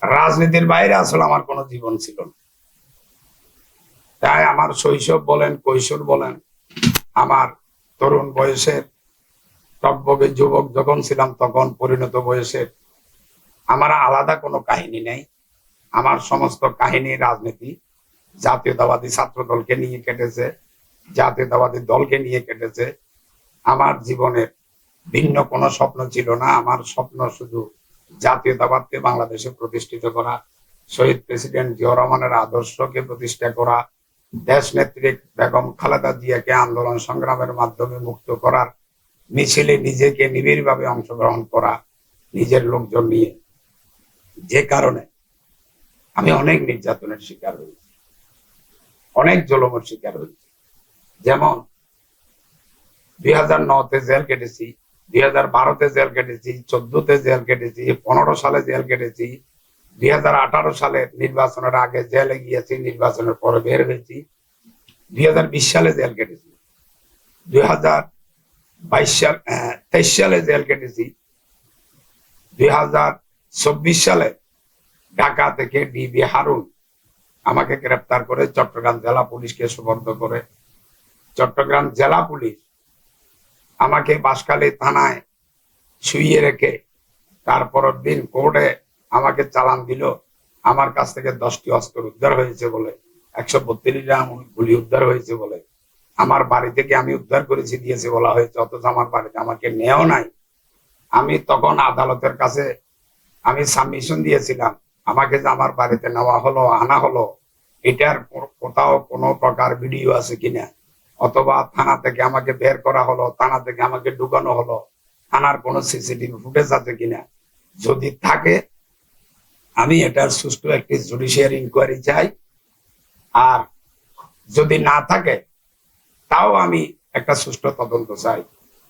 রাজনীতির বাইরে আসলে আমার কোনো জীবন ছিল না। তাই আমার শৈশব বলেন, কৈশোর বলেন, আমার তরুণ বয়সের, টকবগে যুবক যখন ছিলাম তখন, পরিণত বয়সের, আমার আলাদা কোনো কাহিনী নেই। আমার সমস্ত কাহিনী রাজনীতি, জাতীয়তাবাদী ছাত্র দলকে নিয়ে কেটেছে, জাতীয়তাবাদী দলকে নিয়ে কেটেছে। আমার জীবনের ভিন্ন কোনো স্বপ্ন ছিল না। আমার স্বপ্ন শুধু জাতীয়তাবাদকে বাংলাদেশে প্রতিষ্ঠিত করা, শহীদ প্রেসিডেন্ট জিয়াউর রহমানের আদর্শকে প্রতিষ্ঠা করা, দেশ নেত্রী বেগম খালেদা জিয়াকে আন্দোলন সংগ্রামের মাধ্যমে মুক্ত করার মিছিলে নিজেকে নিবিড়ভাবে অংশগ্রহণ করা, নিজের লোকজন নিয়ে। যে কারণে আমি অনেক নির্যাতনের শিকার হয়েছি, অনেক জুলুমের শিকার হয়েছি। যেমন 2009-তে জেল কেটেছি, 2012-তে জেল কেটেছি, 14-তে জেল কেটেছি, 15 সালে জেল কেটেছি, 2018 সালে নির্বাচনের আগে জেলে গিয়েছি, নির্বাচনের পরে বের হয়েছি, 2020 সালে জেল কেটেছি, 2023 সালে জেল কেটেছি, 2024 সালে ঢাকা থেকে ডিবি হারুন আমাকে গ্রেপ্তার করে চট্টগ্রাম জেলা পুলিশকে সুপর্দ করে। চট্টগ্রাম জেলা পুলিশ আমাকে বাঁশখালী থানায় শুইয়ে রেখে তারপরের দিন কোর্টে আমাকে চালান দিল। আমার কাছ থেকে 10টি অস্ত্র উদ্ধার হয়েছে বলে, 132 রাউন্ড গুলি উদ্ধার হয়েছে বলে, আমার বাড়ি থেকে আমি উদ্ধার করেছি দিয়েছে বলা হয়েছে, অথচ আমার বাড়িতে আমাকে নেও নাই। আমি তখন আদালতের কাছে আমি সাবমিশন দিয়েছিলাম, আমাকে যে আমার বাড়িতে নেওয়া হলো, আনা হলো, এটার কোথাও কোনো প্রকার ভিডিও আছে কিনা, অথবা থানা থেকে আমাকে বের করা হলো, থানা থেকে আমাকে ঢুকানো হলো, থানার কোনো সিসিটিভি ফুটেজ আছে কিনা। যদি থাকে আমি এটার সুষ্ঠু একটি জুডিশিয়ারি ইনকোয়ারি চাই, আর যদি না থাকে তাও আমি একটা সুষ্ঠু তদন্ত চাই।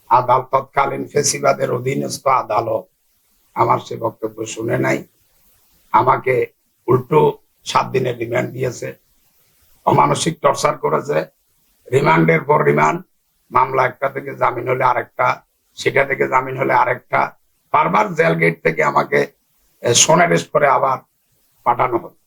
আদালত, তৎকালীন ফেসিবাদের অধীনস্থ আদালত আমার সে বক্তব্য শুনে নাই, আমাকে উল্টো 7 দিনের রিমান্ড দিয়েছে, অমানসিক টর্চার করেছে। রিমান্ডের পর রিমান্ড, মামলা একটা থেকে জামিন হলে আরেকটা, সেটা থেকে জামিন হলে আরেকটা, বারবার জেল গেট থেকে আমাকে সোন অ্যারেস্ট করে আবার পাঠানো হতো।